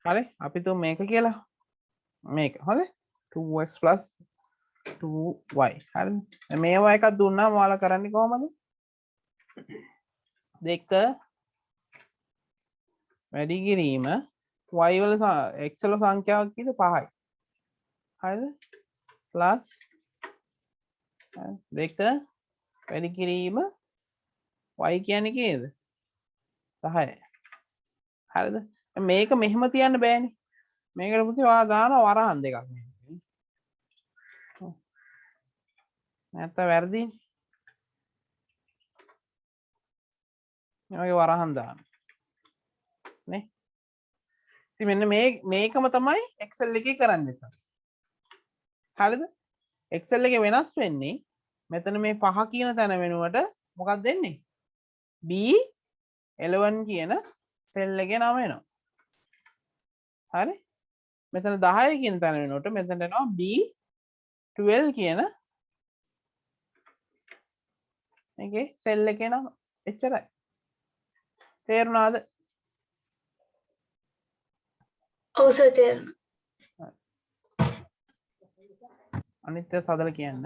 හරි අපි තුමු මේක කියලා මේක හරි 2x plus 2y හරි මේවා එකක් දුන්නාම ඔයාලා කරන්නේ කොහමද දෙක වැඩි කිරීම y වල x වල සංඛ්‍යාවක් කීයද 5යි හරිද plus දෙක වැඩි කිරීම y කියන්නේ කීයද 10යි හරිද මේක මෙහෙම තියන්න බෑනේ මේකට පුතේ ඔයා දානවා වරහන් දෙකක් නැත්නම් වැරදිනේ මේ වගේ වරහන් දාන්න නේ ඉතින් මෙන්න මේකම තමයි Excel එකේ කරන්නේ හරිද Excel එකේ වෙනස් වෙන්නේ මෙතන මේ 5 කියන තැන වෙනුවට මොකක්ද දෙන්නේ B11 කියන සෙල් එකේ නම එනවා හරි මෙතන 10 කියන තැන වෙනකොට මෙතනට එනවා B12 කියන මේකේ සෙල් එකේ නම එච්චරයි තේරුණාද ඔව් සර් තේරුණා අනිත් ඒවා හදලා කියන්න